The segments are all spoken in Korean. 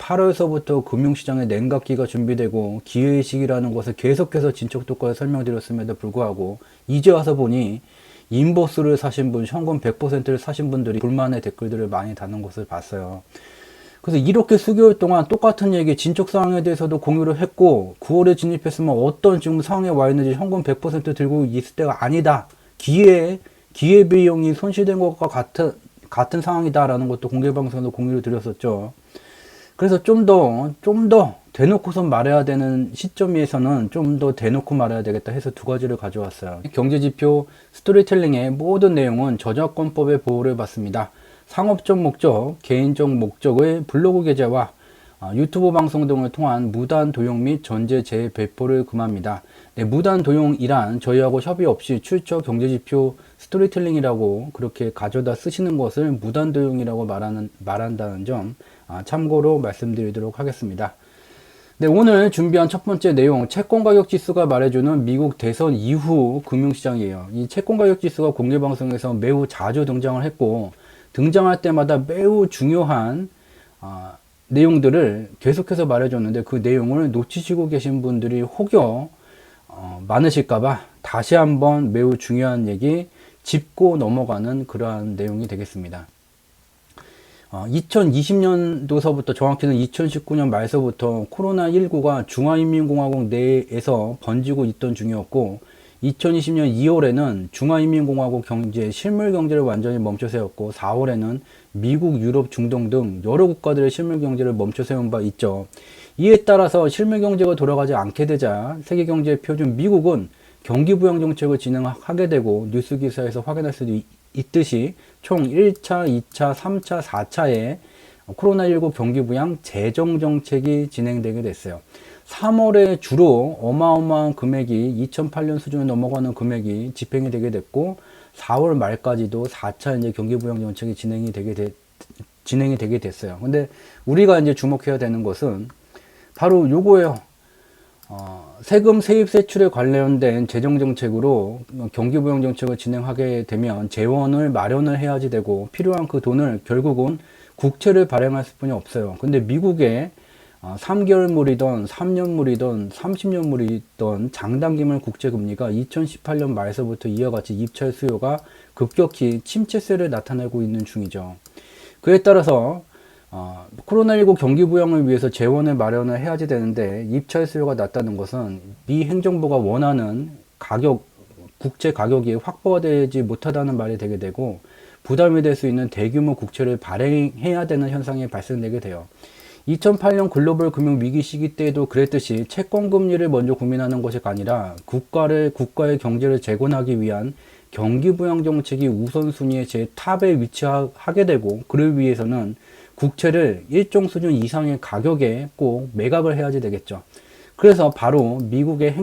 8월서부터 금융시장에 냉각기가 준비되고 기회의식이라는 것을 계속해서 진척독과에 설명드렸음에도 불구하고 이제 와서 보니 인버스를 사신 분, 현금 100%를 사신 분들이 불만의 댓글들을 많이 다는 것을 봤어요. 그래서 이렇게 수개월 동안 똑같은 얘기, 진척 상황에 대해서도 공유를 했고 9월에 진입했으면 어떤 지금 상황에 와 있는지 현금 100% 들고 있을 때가 아니다. 기회비용이 손실된 것과 같은 상황이다라는 것도 공개방송에서 공유를 드렸었죠. 그래서 좀 더 대놓고선 말해야 되는 시점에서는 좀 더 대놓고 말해야 되겠다 해서 두 가지를 가져왔어요. 경제지표 스토리텔링의 모든 내용은 저작권법의 보호를 받습니다. 상업적 목적, 개인적 목적의 블로그 계좌와 유튜브 방송 등을 통한 무단 도용 및 전제 재배포를 금합니다. 네, 무단 도용이란 저희하고 협의 없이 출처 경제지표 스토리텔링이라고 그렇게 가져다 쓰시는 것을 무단 도용이라고 말한다는 점 참고로 말씀드리도록 하겠습니다. 네, 오늘 준비한 첫 번째 내용, 채권가격지수가 말해주는 미국 대선 이후 금융시장이에요. 이 채권가격지수가 공개방송에서 매우 자주 등장을 했고 등장할 때마다 매우 중요한 내용들을 계속해서 말해줬는데 그 내용을 놓치시고 계신 분들이 혹여 많으실까봐 다시 한번 매우 중요한 얘기 짚고 넘어가는 그러한 내용이 되겠습니다. 2020년도서부터 정확히는 2019년 말서부터 코로나19가 중화인민공화국 내에서 번지고 있던 중이었고 2020년 2월에는 중화인민공화국 실물 경제를 완전히 멈춰 세웠고 4월에는 미국, 유럽, 중동 등 여러 국가들의 실물 경제를 멈춰 세운 바 있죠. 이에 따라서 실물 경제가 돌아가지 않게 되자 세계 경제의 표준 미국은 경기 부양 정책을 진행하게 되고 뉴스 기사에서 확인할 수도 있듯이 총 1차, 2차, 3차, 4차에 코로나19 경기 부양 재정 정책이 진행되게 됐어요. 3월에 주로 어마어마한 금액이 2008년 수준을 넘어가는 금액이 집행이 되게 됐고 4월 말까지도 4차 이제 경기 부양 정책이 진행이 되게 됐어요. 근데 우리가 이제 주목해야 되는 것은 바로 요거예요. 세금, 세입, 세출에 관련된 재정정책으로 경기부양정책을 진행하게 되면 재원을 마련을 해야지 되고 필요한 그 돈을 결국은 국채를 발행할 수뿐이 없어요. 근데 미국의 3개월물이던 3년물이던 30년물이던 장단기물 국채금리가 2018년 말서부터 이와 같이 입찰 수요가 급격히 침체세를 나타내고 있는 중이죠. 그에 따라서 코로나19 경기 부양을 위해서 재원을 마련을 해야지 되는데 입찰 수요가 낮다는 것은 미 행정부가 원하는 국채 가격이 확보가 되지 못하다는 말이 되게 되고 부담이 될 수 있는 대규모 국채를 발행해야 되는 현상이 발생되게 돼요. 2008년 글로벌 금융 위기 시기 때에도 그랬듯이 채권 금리를 먼저 고민하는 것이 아니라 국가의 경제를 재건하기 위한 경기 부양 정책이 우선순위의 제 탑에 위치하게 되고 그를 위해서는 국채를 일정 수준 이상의 가격에 꼭 매각을 해야지 되겠죠. 그래서 바로 미국의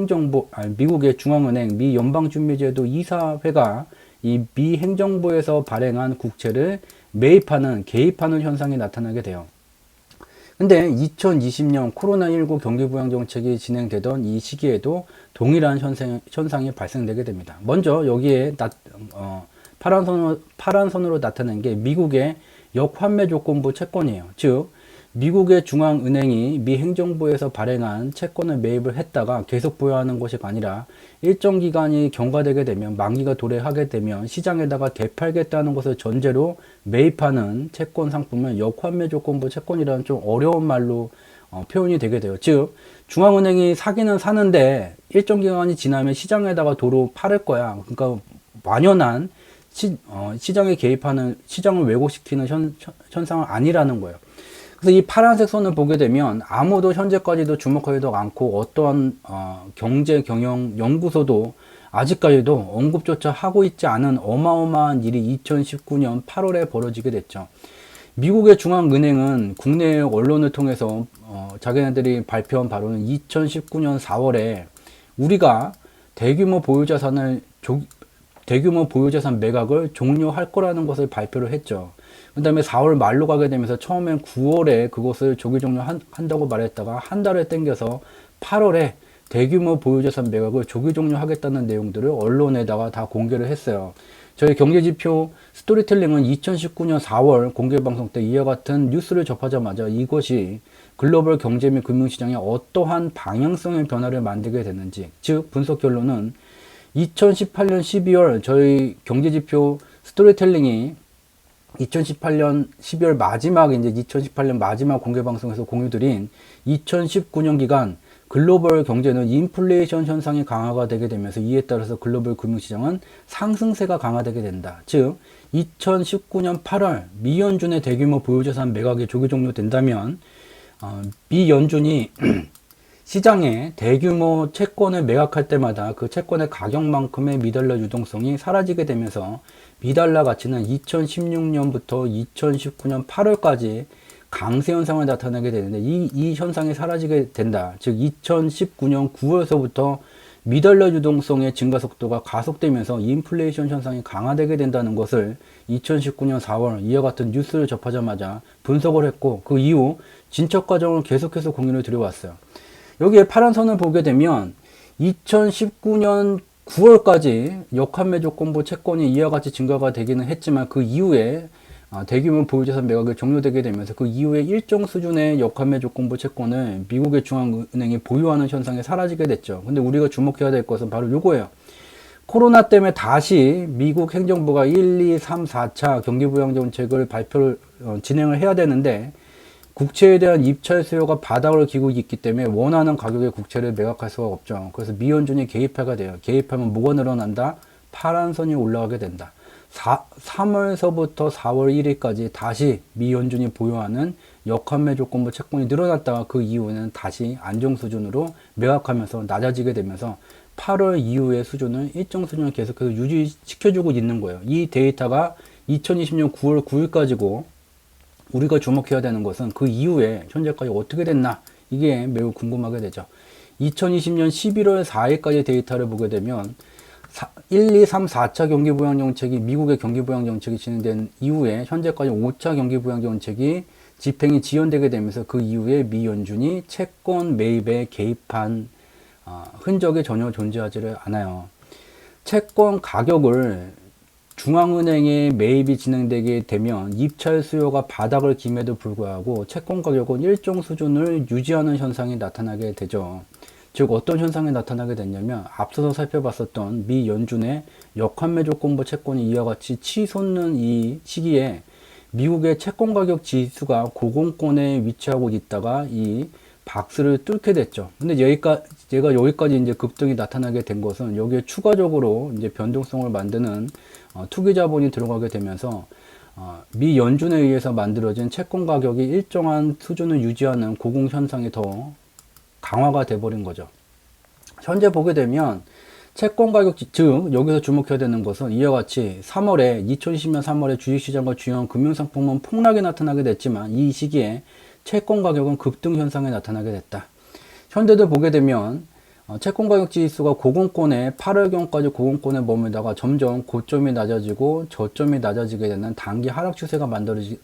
중앙은행, 미 연방준비제도 이사회가 이 미 행정부에서 발행한 국채를 개입하는 현상이 나타나게 돼요. 근데 2020년 코로나19 경기부양 정책이 진행되던 이 시기에도 동일한 현상이 발생되게 됩니다. 먼저 여기에 파란 선으로 나타낸 게 미국의 역환매 조건부 채권이에요. 즉 미국의 중앙은행이 미 행정부에서 발행한 채권을 매입을 했다가 계속 보유하는 것이 아니라 일정 기간이 경과되게 되면 만기가 도래하게 되면 시장에다가 되팔겠다는 것을 전제로 매입하는 채권 상품은 역환매 조건부 채권이라는 좀 어려운 말로 표현이 되게 돼요. 즉 중앙은행이 사기는 사는데 일정 기간이 지나면 시장에다가 도로 팔을 거야. 그러니까 완연한 시장에 개입하는, 시장을 왜곡시키는 현상은 아니라는 거예요. 그래서 이 파란색 선을 보게 되면 아무도 현재까지도 주목하지도 않고 어떠한 경제 경영 연구소도 아직까지도 언급조차 하고 있지 않은 어마어마한 일이 2019년 8월에 벌어지게 됐죠. 미국의 중앙은행은 국내 언론을 통해서 자기네들이 발표한 바로는 2019년 4월에 우리가 대규모 보유자산 매각을 종료할 거라는 것을 발표를 했죠. 그 다음에 4월 말로 가게 되면서 처음엔 9월에 그것을 조기 종료한다고 말했다가 한 달을 땡겨서 8월에 대규모 보유자산 매각을 조기 종료하겠다는 내용들을 언론에다가 다 공개를 했어요. 저희 경제지표 스토리텔링은 2019년 4월 공개방송 때 이와 같은 뉴스를 접하자마자 이것이 글로벌 경제 및 금융시장에 어떠한 방향성의 변화를 만들게 되는지, 즉 분석 결론은 2018년 12월 저희 경제지표 스토리텔링이 2018년 12월 마지막, 이제 2018년 마지막 공개방송에서 공유드린 2019년 기간 글로벌 경제는 인플레이션 현상이 강화가 되게 되면서 이에 따라서 글로벌 금융시장은 상승세가 강화되게 된다. 즉 2019년 8월 미 연준의 대규모 보유자산 매각이 조기 종료된다면 미 연준이 시장에 대규모 채권을 매각할 때마다 그 채권의 가격만큼의 미달러 유동성이 사라지게 되면서 미달러 가치는 2016년부터 2019년 8월까지 강세 현상을 나타내게 되는데 이 현상이 사라지게 된다. 즉 2019년 9월서부터 미달러 유동성의 증가 속도가 가속되면서 인플레이션 현상이 강화되게 된다는 것을 2019년 4월 이와 같은 뉴스를 접하자마자 분석을 했고, 그 이후 진척 과정을 계속해서 공유를 드려왔어요. 여기에 파란 선을 보게 되면 2019년 9월까지 역환매 조건부 채권이 이와 같이 증가가 되기는 했지만 그 이후에 대규모 보유자산 매각이 종료되게 되면서 그 이후에 일정 수준의 역환매 조건부 채권을 미국의 중앙은행이 보유하는 현상이 사라지게 됐죠. 근데 우리가 주목해야 될 것은 바로 요거예요. 코로나 때문에 다시 미국 행정부가 1, 2, 3, 4차 경기부양 정책을 진행을 해야 되는데 국채에 대한 입찰 수요가 바닥을 기고 있기 때문에 원하는 가격의 국채를 매각할 수가 없죠. 그래서 미 연준이 개입하게 돼요. 개입하면 뭐가 늘어난다? 파란 선이 올라가게 된다. 3월서부터 4월 1일까지 다시 미 연준이 보유하는 역환매 조건부 채권이 늘어났다가 그 이후에는 다시 안정 수준으로 매각하면서 낮아지게 되면서 8월 이후의 수준을 일정 수준을 계속해서 유지시켜주고 있는 거예요. 이 데이터가 2020년 9월 9일까지고 우리가 주목해야 되는 것은 그 이후에 현재까지 어떻게 됐나, 이게 매우 궁금하게 되죠. 2020년 11월 4일까지 데이터를 보게 되면 1, 2, 3, 4차 경기부양정책이 미국의 경기부양정책이 진행된 이후에 현재까지 5차 경기부양정책이 집행이 지연되게 되면서 그 이후에 미 연준이 채권 매입에 개입한 흔적이 전혀 존재하지를 않아요. 채권 가격을 중앙은행의 매입이 진행되게 되면 입찰 수요가 바닥을 김에도 불구하고 채권 가격은 일정 수준을 유지하는 현상이 나타나게 되죠. 즉 어떤 현상이 나타나게 됐냐면 앞서서 살펴봤었던 미 연준의 역환매 조건부 채권이 이와 같이 치솟는 이 시기에 미국의 채권 가격 지수가 고공권에 위치하고 있다가 이 박스를 뚫게 됐죠. 근데 제가 여기까지 이제 급등이 나타나게 된 것은 여기에 추가적으로 이제 변동성을 만드는 투기 자본이 들어가게 되면서 미 연준에 의해서 만들어진 채권 가격이 일정한 수준을 유지하는 고공 현상이 더 강화가 돼 버린 거죠. 현재 보게 되면 채권 가격, 즉 여기서 주목해야 되는 것은 이와 같이 2020년 3월에 주식시장과 주요한 금융상품은 폭락이 나타나게 됐지만 이 시기에 채권 가격은 급등 현상이 나타나게 됐다. 현대도 보게 되면 채권 가격 지수가 고공권에 8월경까지 고공권에 머물다가 점점 고점이 낮아지고 저점이 낮아지게 되는 단기 하락 추세가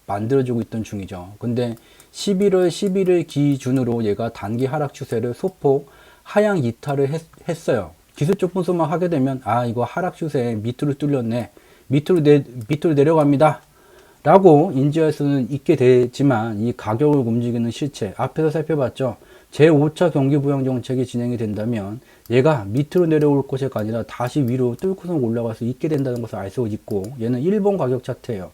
만들어지고 있던 중이죠. 근데 11월 11일 기준으로 얘가 단기 하락 추세를 소폭 하향 이탈을 했어요. 기술적 분석만 하게 되면 이거 하락 추세 밑으로 뚫렸네, 밑으로 내려갑니다 라고 인지할 수는 있게 되지만 이 가격을 움직이는 실체, 앞에서 살펴봤죠. 제5차 경기부양정책이 진행이 된다면 얘가 밑으로 내려올 것이 아니라 다시 위로 뚫고서 올라갈 수 있게 된다는 것을 알 수 있고, 얘는 일본 가격 차트예요.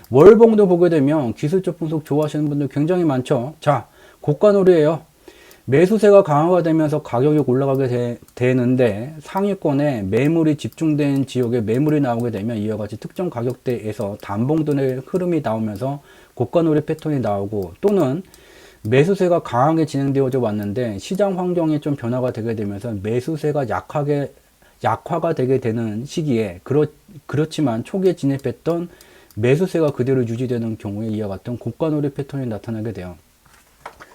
월봉도 보게 되면 기술적 분석 좋아하시는 분들 굉장히 많죠. 자, 고가놀이에요. 매수세가 강화가 되면서 가격이 올라가게 되는데 상위권에 매물이 집중된 지역에 매물이 나오게 되면 이와 같이 특정 가격대에서 단봉돈의 흐름이 나오면서 고가놀이 패턴이 나오고, 또는 매수세가 강하게 진행되어져 왔는데 시장 환경에 좀 변화가 되게 되면서 매수세가 약화가 되게 되는 시기에 그렇지만 초기에 진입했던 매수세가 그대로 유지되는 경우에 이와 같은 고가놀이 패턴이 나타나게 돼요.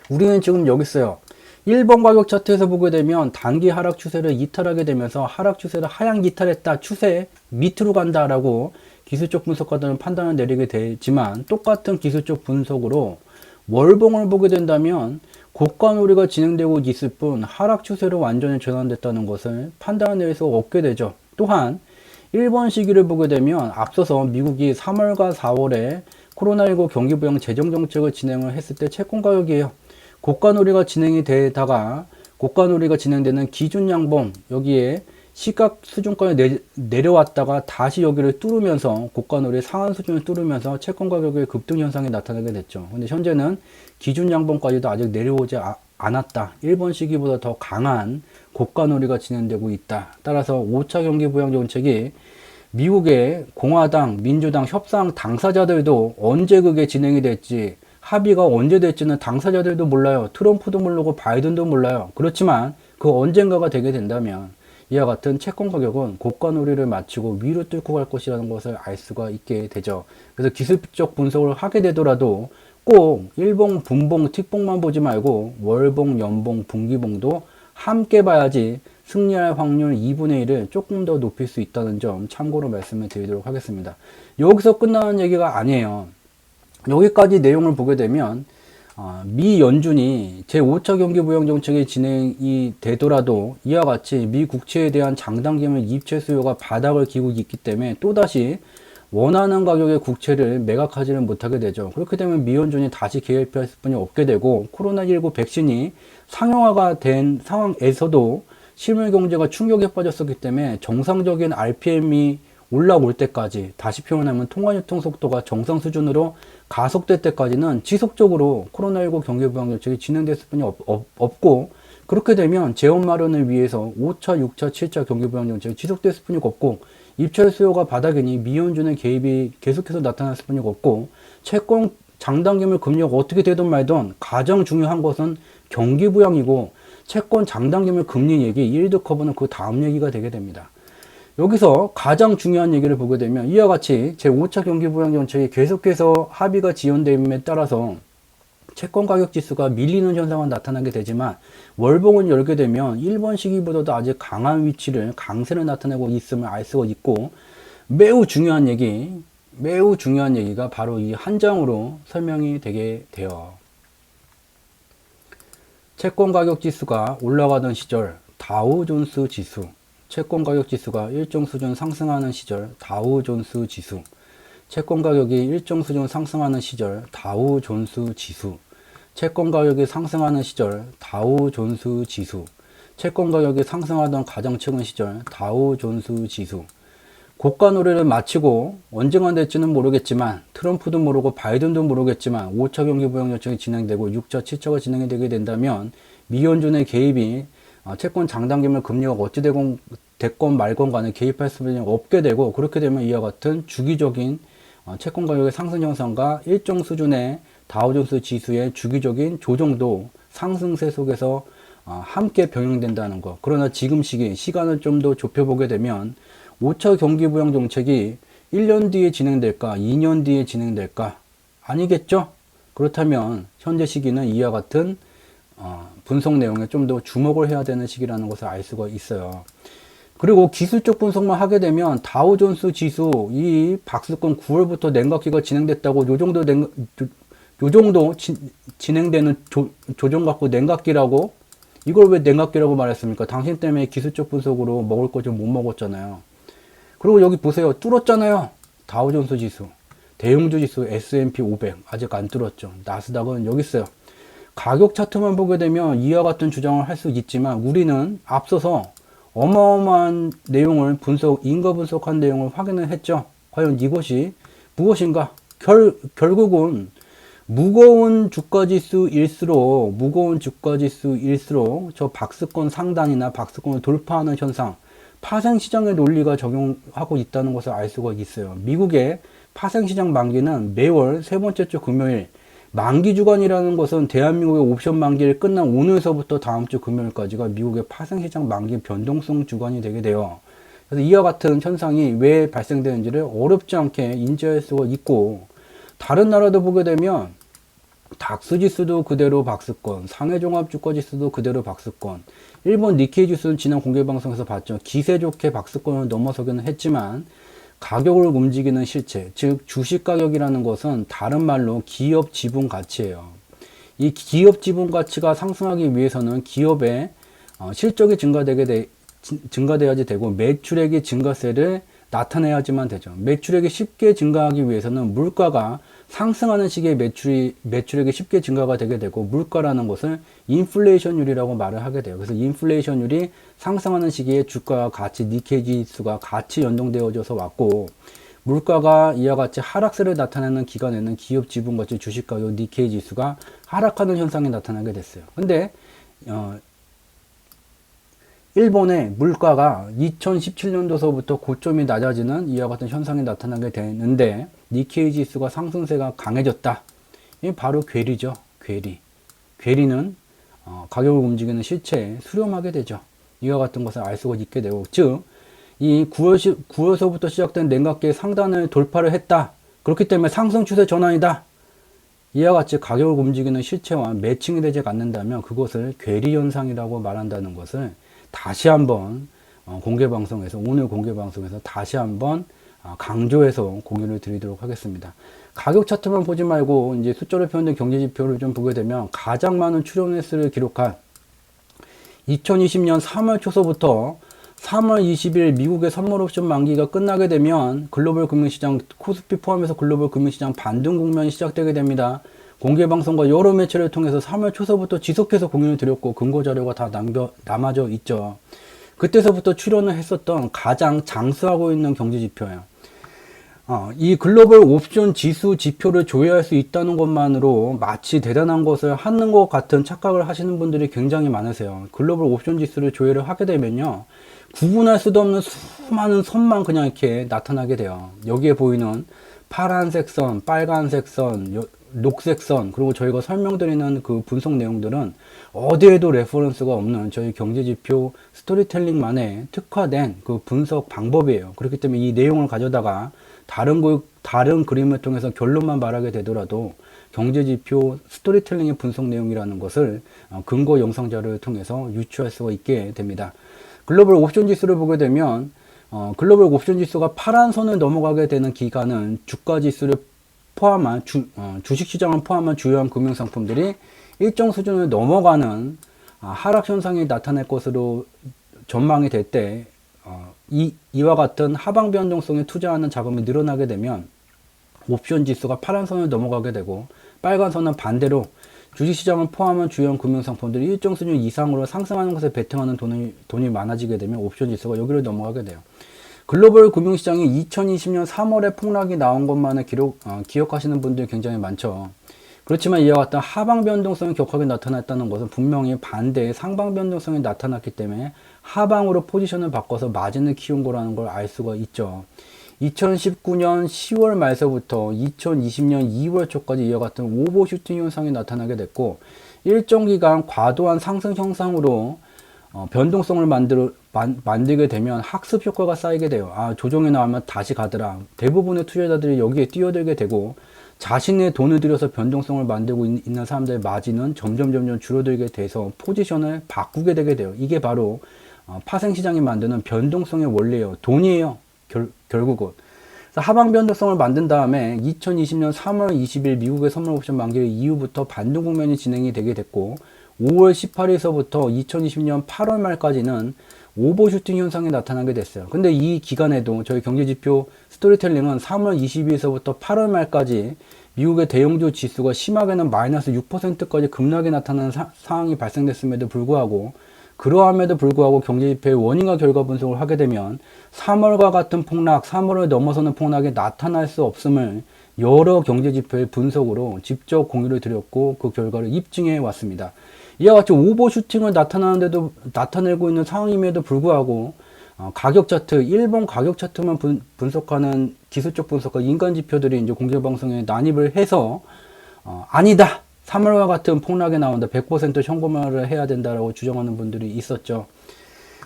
우리는 지금 여기 있어요. 1번 가격 차트에서 보게 되면 단기 하락 추세를 이탈하게 되면서 하락 추세를 하향 이탈했다, 추세 밑으로 간다라고 기술적 분석가들은 판단을 내리게 되지만, 똑같은 기술적 분석으로 월봉을 보게 된다면 고가놀이가 진행되고 있을 뿐 하락 추세로 완전히 전환됐다는 것을 판단을 내릴 수 없게 되죠. 또한 1번 시기를 보게 되면 앞서서 미국이 3월과 4월에 코로나19 경기 부양 재정 정책을 진행을 했을 때 채권 가격이에요. 고가놀이가 진행이 되다가 고가놀이가 진행되는 기준 양봉 여기에 시가 수준까지 내려왔다가 다시 여기를 뚫으면서 고가놀이 상한 수준을 뚫으면서 채권 가격의 급등 현상이 나타나게 됐죠. 근데 현재는 기준 양봉까지도 아직 내려오지 않았다. 1번 시기보다 더 강한 고가놀이가 진행되고 있다. 따라서 5차 경기 부양 정책이 미국의 공화당, 민주당 협상 당사자들도 언제 그게 진행이 될지 합의가 언제 될지는 당사자들도 몰라요. 트럼프도 모르고 바이든도 몰라요. 그렇지만 그 언젠가가 되게 된다면 이와 같은 채권 가격은 고가놀이를 마치고 위로 뚫고 갈 것이라는 것을 알 수가 있게 되죠. 그래서 기술적 분석을 하게 되더라도 꼭 일봉, 분봉, 틱봉만 보지 말고 월봉, 연봉, 분기봉도 함께 봐야지 승리할 확률 2분의 1을 조금 더 높일 수 있다는 점 참고로 말씀을 드리도록 하겠습니다. 여기서 끝나는 얘기가 아니에요. 여기까지 내용을 보게 되면 미 연준이 제5차 경기 부양 정책이 진행이 되더라도 이와 같이 미 국채에 대한 장단기물 입체 수요가 바닥을 기고 있기 때문에 또다시 원하는 가격의 국채를 매각하지는 못하게 되죠. 그렇게 되면 미 연준이 다시 개입할 수뿐이 없게 되고 코로나19 백신이 상용화가 된 상황에서도 실물 경제가 충격에 빠졌었기 때문에 정상적인 RPM이 올라올 때까지, 다시 표현하면 통화유통 속도가 정상 수준으로 가속될 때까지는 지속적으로 코로나19 경기 부양 정책이 진행됐을 뿐이 없고, 그렇게 되면 재원 마련을 위해서 5차, 6차, 7차 경기 부양 정책이 지속됐을 뿐이 없고, 입찰 수요가 바닥이니 미연준의 개입이 계속해서 나타났을 뿐이 없고, 채권 장단기물 금리가 어떻게 되든 말든 가장 중요한 것은 경기 부양이고, 채권 장단기물 금리 얘기, 일드 커브는 그 다음 얘기가 되게 됩니다. 여기서 가장 중요한 얘기를 보게 되면 이와 같이 제5차 경기 부양 정책이 계속해서 합의가 지연됨에 따라서 채권 가격 지수가 밀리는 현상은 나타나게 되지만 월봉을 열게 되면 1번 시기보다도 아직 강한 위치를, 강세를 나타내고 있음을 알 수가 있고, 매우 중요한 얘기가 바로 이 한 장으로 설명이 되게 돼요. 채권 가격 지수가 올라가던 시절 다우존스 지수, 채권 가격 지수가 일정 수준 상승하는 시절 다우존스 지수, 채권 가격이 일정 수준 상승하는 시절 다우존스 지수, 채권 가격이 상승하는 시절 다우존스 지수, 채권 가격이 상승하던 가장 최근 시절 다우존스 지수. 고가 노래를 마치고 언젠가 될지는 모르겠지만, 트럼프도 모르고 바이든도 모르겠지만 5차 경기 부양 정책이 진행되고 6차, 7차가 진행이 되게 된다면 미연준의 개입이 채권 장단기물 금리가 어찌 됐건 말건 간에 개입할 수밖에 없게 되고, 그렇게 되면 이와 같은 주기적인 채권 가격의 상승 현상과 일정 수준의 다우존스 지수의 주기적인 조정도 상승세 속에서 함께 병행된다는 것. 그러나 지금 시간을 좀 더 좁혀보게 되면 5차 경기 부양 정책이 1년 뒤에 진행될까, 2년 뒤에 진행될까? 아니겠죠? 그렇다면 현재 시기는 이와 같은 분석 내용에 좀 더 주목을 해야 되는 시기라는 것을 알 수가 있어요. 그리고 기술적 분석만 하게 되면 다우존스 지수, 이 박스권 9월부터 냉각기가 진행됐다고 요 정도 진행되는 조정 갖고 냉각기라고, 이걸 왜 냉각기라고 말했습니까? 당신 때문에 기술적 분석으로 먹을 거 좀 못 먹었잖아요. 그리고 여기 보세요. 뚫었잖아요. 다우존스 지수, 대형주 지수 S&P 500 아직 안 뚫었죠. 나스닥은 여기 있어요. 가격 차트만 보게 되면 이와 같은 주장을 할 수 있지만 우리는 앞서서 어마어마한 내용을 인과 분석한 내용을 확인을 했죠. 과연 이것이 무엇인가? 결국은 무거운 주가지수일수록 저 박스권 상단이나 박스권을 돌파하는 현상, 파생시장의 논리가 적용하고 있다는 것을 알 수가 있어요. 미국의 파생시장 만기는 매월 세 번째 주 금요일, 만기 주간이라는 것은 대한민국의 옵션 만기를 끝난 오늘서부터 다음 주 금요일까지가 미국의 파생시장 만기 변동성 주간이 되게 돼요. 그래서 이와 같은 현상이 왜 발생되는지를 어렵지 않게 인지할 수가 있고, 다른 나라도 보게 되면 닥스 지수도 그대로 박스권, 상해 종합 주가 지수도 그대로 박스권, 일본 니케이 지수는 지난 공개 방송에서 봤죠. 기세 좋게 박스권을 넘어서기는 했지만 가격을 움직이는 실체, 즉 주식 가격이라는 것은 다른 말로 기업 지분 가치예요. 이 기업 지분 가치가 상승하기 위해서는 기업의 실적이 증가돼야지 되고 매출액의 증가세를 나타내야지만 되죠. 매출액이 쉽게 증가하기 위해서는 물가가 상승하는 시기에 매출액이 쉽게 증가가 되게 되고, 물가라는 것을 인플레이션율이라고 말을 하게 돼요. 그래서 인플레이션율이 상승하는 시기에 주가와 같이 니케이 지수가 같이 연동되어져서 왔고, 물가가 이와 같이 하락세를 나타내는 기간에는 기업 지분 가치 주식가격 니케이 지수가 하락하는 현상이 나타나게 됐어요. 근데 일본의 물가가 2017년도서부터 고점이 낮아지는 이와 같은 현상이 나타나게 되는데, 니케이 지수가 상승세가 강해졌다. 이게 바로 괴리죠. 괴리는 가격을 움직이는 실체에 수렴하게 되죠. 이와 같은 것을 알 수가 있게 되고, 즉 이 9월서부터 시작된 냉각기의 상단을 돌파를 했다. 그렇기 때문에 상승 추세 전환이다. 이와 같이 가격을 움직이는 실체와 매칭이 되지 않는다면 그것을 괴리 현상이라고 말한다는 것을 다시 한번 오늘 공개 방송에서 다시 한번 강조해서 공유를 드리도록 하겠습니다. 가격 차트만 보지 말고 이제 숫자로 표현된 경제 지표를 좀 보게 되면, 가장 많은 출연 횟수를 기록한 2020년 3월 초서부터 3월 20일 미국의 선물 옵션 만기가 끝나게 되면 글로벌 금융시장, 코스피 포함해서 글로벌 금융시장 반등 국면이 시작되게 됩니다. 공개 방송과 여러 매체를 통해서 3월 초서부터 지속해서 공유를 드렸고, 근거 자료가 다 남아져 있죠. 그때서부터 출연을 했었던 가장 장수하고 있는 경제 지표예요. 이 글로벌 옵션 지수 지표를 조회할 수 있다는 것만으로 마치 대단한 것을 하는 것 같은 착각을 하시는 분들이 굉장히 많으세요. 글로벌 옵션 지수를 조회를 하게 되면요, 구분할 수도 없는 수많은 선만 그냥 이렇게 나타나게 돼요. 여기에 보이는 파란색 선, 빨간색 선, 녹색 선, 그리고 저희가 설명드리는 그 분석 내용들은 어디에도 레퍼런스가 없는 저희 경제지표 스토리텔링만의 특화된 그 분석 방법이에요. 그렇기 때문에 이 내용을 가져다가 다른 그림을 통해서 결론만 말하게 되더라도 경제지표 스토리텔링의 분석 내용이라는 것을 근거 영상 자료를 통해서 유추할 수가 있게 됩니다. 글로벌 옵션 지수를 보게 되면 글로벌 옵션 지수가 파란 선을 넘어가게 되는 기간은 주가 지수를 포함한 주식시장을 포함한 주요한 금융상품들이 일정 수준을 넘어가는 하락 현상이 나타날 것으로 전망이 될 때, 이와 같은 하방 변동성에 투자하는 자금이 늘어나게 되면 옵션 지수가 파란 선을 넘어가게 되고, 빨간 선은 반대로 주식시장을 포함한 주요 금융상품들이 일정 수준 이상으로 상승하는 것에 베팅하는 돈이 많아지게 되면 옵션 지수가 여기를 넘어가게 돼요. 글로벌 금융시장이 2020년 3월에 폭락이 나온 것만을 기억하시는 분들이 굉장히 많죠. 그렇지만 이와 같은 하방 변동성이 격하게 나타났다는 것은 분명히 반대의 상방 변동성이 나타났기 때문에 하방으로 포지션을 바꿔서 마진을 키운 거라는 걸 알 수가 있죠. 2019년 10월 말서부터 2020년 2월 초까지 이와 같은 오버슈팅 현상이 나타나게 됐고, 일정 기간 과도한 상승 형상으로 변동성을 만들게 되면 학습 효과가 쌓이게 돼요. 조정이 나오면 다시 가더라. 대부분의 투자자들이 여기에 뛰어들게 되고, 자신의 돈을 들여서 변동성을 만들고 있는 사람들의 마진은 점점 줄어들게 돼서 포지션을 바꾸게 되게 돼요. 이게 바로 파생시장이 만드는 변동성의 원리예요. 돈이에요. 결국은. 하방 변동성을 만든 다음에 2020년 3월 20일 미국의 선물 옵션 만기 이후부터 반등 국면이 진행이 되게 됐고, 5월 18일서부터 2020년 8월 말까지는 오버슈팅 현상이 나타나게 됐어요. 근데 이 기간에도 저희 경제지표 스토리텔링은 3월 20일서부터 8월 말까지 미국의 대형주 지수가 심하게는 마이너스 6%까지 급락이 나타나는 상황이 발생됐음에도 불구하고, 그러함에도 불구하고 경제지표의 원인과 결과 분석을 하게 되면 3월과 같은 폭락, 3월을 넘어서는 폭락이 나타날 수 없음을 여러 경제지표의 분석으로 직접 공유를 드렸고, 그 결과를 입증해 왔습니다. 이와 같이 오버슈팅을 나타내고 있는 상황임에도 불구하고 가격 차트, 일본 가격 차트만 분석하는 기술적 분석과 인간 지표들이 이제 공개방송에 난입을 해서 아니다, 3월과 같은 폭락이 나온다, 100% 현금화를 해야 된다라고 주장하는 분들이 있었죠.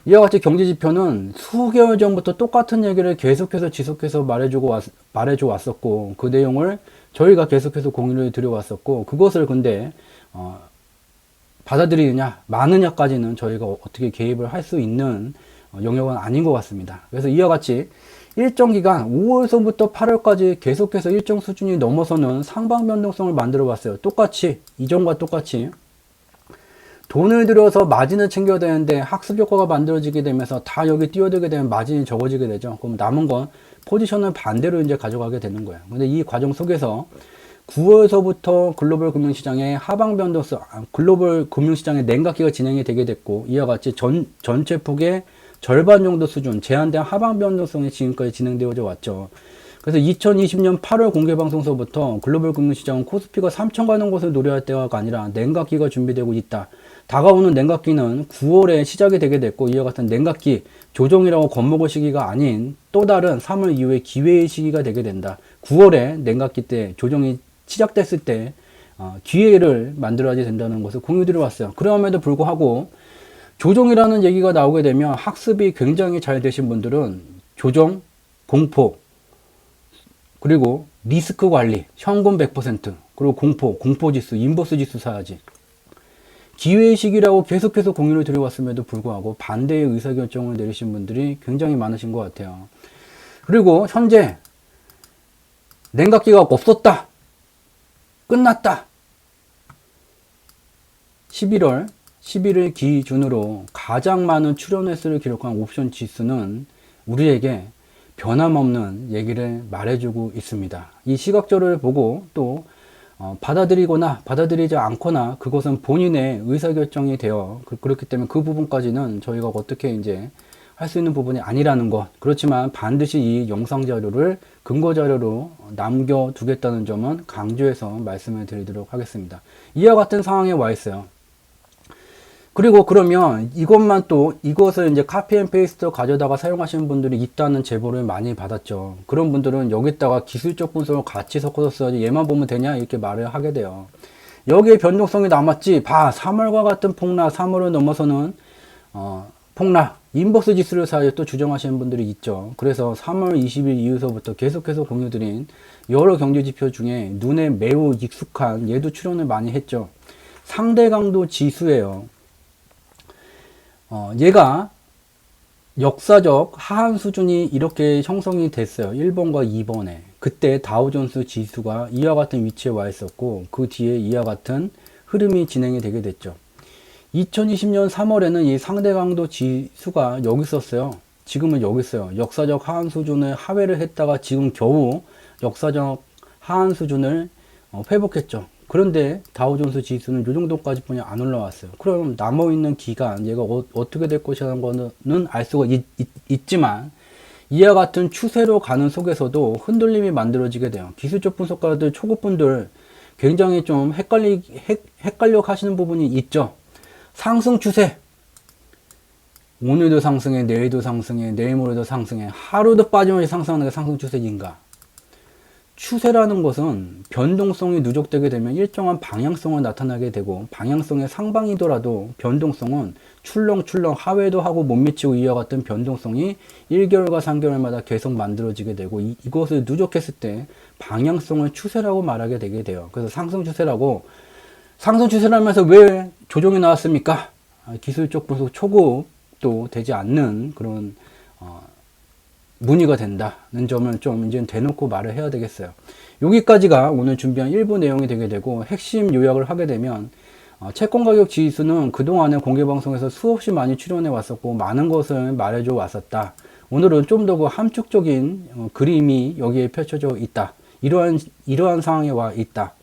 이와 같이 경제지표는 수개월 전부터 똑같은 얘기를 지속해서 말해줘 왔었고, 그 내용을 저희가 계속해서 공유를 드려왔었고, 그것을 근데 받아들이느냐 마느냐까지는 저희가 어떻게 개입을 할 수 있는 영역은 아닌 것 같습니다. 그래서 이와 같이 일정 기간 5월서부터 8월까지 계속해서 일정 수준이 넘어서는 상방 변동성을 만들어 봤어요. 똑같이 이전과 똑같이 돈을 들여서 마진을 챙겨야 되는데 학습 효과가 만들어지게 되면서 다 여기 뛰어들게 되면 마진이 적어지게 되죠. 그럼 남은 건 포지션을 반대로 이제 가져가게 되는 거예요. 근데 이 과정 속에서 9월서부터 글로벌 금융시장의 하방 변동성, 글로벌 금융시장의 냉각기가 진행이 되게 됐고, 이와 같이 전체 폭의 절반 정도 수준, 제한된 하방 변동성이 지금까지 진행되어져 왔죠. 그래서 2020년 8월 공개방송서부터 글로벌 금융시장은 코스피가 3천 가는 곳을 노려할 때가 아니라 냉각기가 준비되고 있다. 다가오는 냉각기는 9월에 시작이 되게 됐고, 이와 같은 냉각기, 조정이라고 겁먹을 시기가 아닌 또 다른 3월 이후에 기회의 시기가 되게 된다. 9월에 냉각기 때 조정이 시작됐을 때 기회를 만들어야 된다는 것을 공유드려 왔어요. 그럼에도 불구하고 조정이라는 얘기가 나오게 되면 학습이 굉장히 잘 되신 분들은 조정, 공포, 그리고 리스크 관리, 현금 100%, 그리고 공포지수, 인버스 지수 사야지. 기회의 시기라고 계속해서 공유를 드려왔음에도 불구하고 반대의 의사결정을 내리신 분들이 굉장히 많으신 것 같아요. 그리고 현재 냉각기가 없었다. 끝났다. 11일 기준으로 가장 많은 출현 횟수를 기록한 옵션 지수는 우리에게 변함없는 얘기를 말해주고 있습니다. 이 시각적을 보고 또 받아들이거나 받아들이지 않거나 그것은 본인의 의사결정이 되어 그렇기 때문에 그 부분까지는 저희가 어떻게 이제 할 수 있는 부분이 아니라는 것. 그렇지만 반드시 이 영상 자료를 근거 자료로 남겨두겠다는 점은 강조해서 말씀을 드리도록 하겠습니다. 이와 같은 상황에 와 있어요. 그리고 그러면 이것을 이제 카피 앤 페이스트 가져다가 사용하시는 분들이 있다는 제보를 많이 받았죠. 그런 분들은 여기다가 기술적 분석을 같이 섞어서 써야지 얘만 보면 되냐 이렇게 말을 하게 돼요. 여기에 변동성이 남았지. 3월과 같은 폭락, 3월을 넘어서는 폭락, 인버스 지수를 사이에 또 주장하시는 분들이 있죠. 그래서 3월 20일 이후서부터 계속해서 공유드린 여러 경제지표 중에 눈에 매우 익숙한 얘도 출연을 많이 했죠. 상대 강도 지수예요. 얘가 역사적 하한 수준이 이렇게 형성이 됐어요. 1번과 2번에. 그때 다우존스 지수가 이와 같은 위치에 와 있었고, 그 뒤에 이와 같은 흐름이 진행이 되게 됐죠. 2020년 3월에는 이 상대 강도 지수가 여기 있었어요. 지금은 여기 있어요. 역사적 하한 수준을 하회를 했다가 지금 겨우 역사적 하한 수준을 회복했죠. 그런데 다우존스 지수는 이 정도까지 뿐이 안 올라왔어요. 그럼 남아있는 기간, 얘가 어떻게 될 것이라는 거는 알 수가 있지만, 이와 같은 추세로 가는 속에서도 흔들림이 만들어지게 돼요. 기술적 분석가들, 초급분들 굉장히 좀 헷갈려 하시는 부분이 있죠. 상승 추세. 오늘도 상승해, 내일도 상승해, 내일 모레도 상승해. 하루도 빠짐없이 상승하는 게 상승 추세인가? 추세라는 것은 변동성이 누적되게 되면 일정한 방향성을 나타나게 되고, 방향성의 상방이더라도 변동성은 출렁출렁 하회도 하고 못 미치고 이와 같은 변동성이 1개월과 3개월마다 계속 만들어지게 되고, 이것을 누적했을 때 방향성을 추세라고 말하게 되게 돼요. 그래서 상승 추세라면서 왜 조정이 나왔습니까? 기술적 분석 초급도 되지 않는 그런 문의가 된다는 점을 좀 이제 대놓고 말을 해야 되겠어요. 여기까지가 오늘 준비한 일부 내용이 되게 되고, 핵심 요약을 하게 되면 채권가격 지수는 그동안에 공개방송에서 수없이 많이 출연해 왔었고 많은 것을 말해줘 왔었다. 오늘은 좀 더 그 함축적인 그림이 여기에 펼쳐져 있다. 이러한 상황에 와 있다.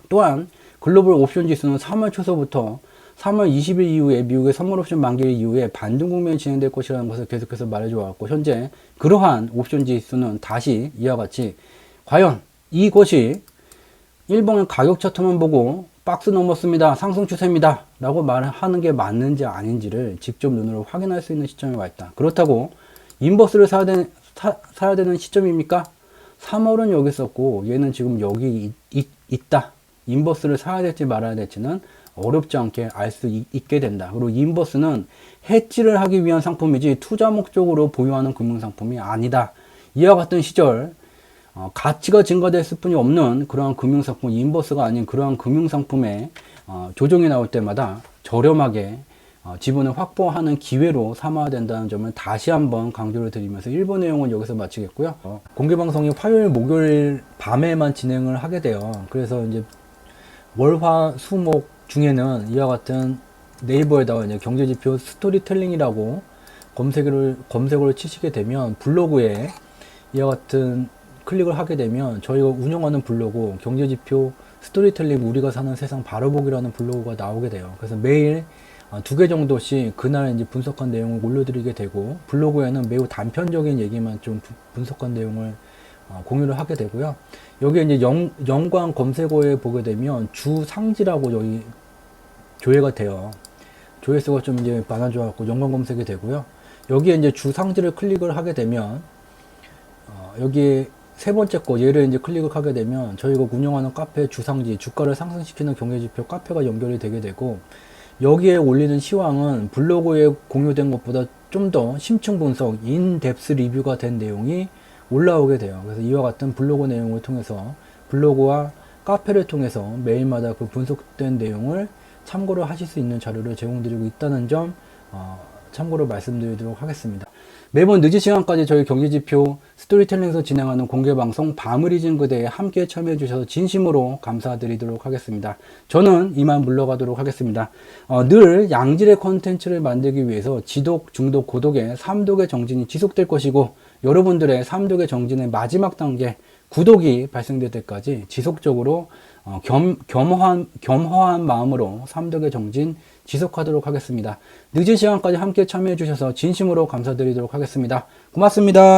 또한 글로벌 옵션 지수는 3월 초서부터 3월 20일 이후에 미국의 선물 옵션 만기 이후에 반등 국면이 진행될 것이라는 것을 계속해서 말해줘 왔고, 현재 그러한 옵션 지수는 다시 이와 같이 과연 이것이 일본의 가격 차트만 보고 박스 넘었습니다, 상승 추세입니다 라고 말하는 게 맞는지 아닌지를 직접 눈으로 확인할 수 있는 시점에 와 있다. 그렇다고 인버스를 사야 되는 시점입니까? 3월은 여기 있었고 얘는 지금 여기 있다. 인버스를 사야 될지 말아야 될지는 어렵지 않게 알 수 있게 된다. 그리고 인버스는 해지를 하기 위한 상품이지 투자 목적으로 보유하는 금융상품이 아니다. 이와 같은 시절 가치가 증가됐을 뿐이 없는 그러한 금융상품, 인버스가 아닌 그러한 금융상품에 조정이 나올 때마다 저렴하게 지분을 확보하는 기회로 삼아야 된다는 점을 다시 한번 강조를 드리면서 일부 내용은 여기서 마치겠고요. 공개방송이 화요일, 목요일 밤에만 진행을 하게 돼요. 그래서 이제 월, 화, 수, 목 중에는 이와 같은 네이버에다가 이제 경제지표 스토리텔링이라고 검색어를 치시게 되면 블로그에 이와 같은 클릭을 하게 되면 저희가 운영하는 블로그 경제지표 스토리텔링 우리가 사는 세상 바로보기라는 블로그가 나오게 돼요. 그래서 매일 2개 정도씩 그날 이제 분석한 내용을 올려드리게 되고 블로그에는 매우 단편적인 얘기만 좀 분석한 내용을 공유를 하게 되고요. 여기에 이제 연관 검색어에 보게 되면 주 상지라고 여기 조회가 돼요. 조회수가 좀 이제 많아져갖고 연관 검색이 되고요. 여기에 이제 주 상지를 클릭을 하게 되면 여기에 세 번째 거 얘를 이제 클릭을 하게 되면 저희가 운영하는 카페 주상지 주가를 상승시키는 경제지표 카페가 연결이 되게 되고 여기에 올리는 시황은 블로그에 공유된 것보다 좀 더 심층 분석, 인덱스 리뷰가 된 내용이 올라오게 돼요. 그래서 이와 같은 블로그 내용을 통해서 블로그와 카페를 통해서 매일마다 그 분석된 내용을 참고를 하실 수 있는 자료를 제공드리고 있다는 점 참고로 말씀드리도록 하겠습니다. 매번 늦은 시간까지 저희 경제지표 스토리텔링에서 진행하는 공개방송 밤을 잊은 그대에 함께 참여해 주셔서 진심으로 감사드리도록 하겠습니다. 저는 이만 물러가도록 하겠습니다. 늘 양질의 컨텐츠를 만들기 위해서 지독, 중독, 고독의 3독의 정진이 지속될 것이고 여러분들의 3독의 정진의 마지막 단계 구독이 발생될 때까지 지속적으로 겸허한 마음으로 3독의 정진 지속하도록 하겠습니다. 늦은 시간까지 함께 참여해 주셔서 진심으로 감사드리도록 하겠습니다. 고맙습니다.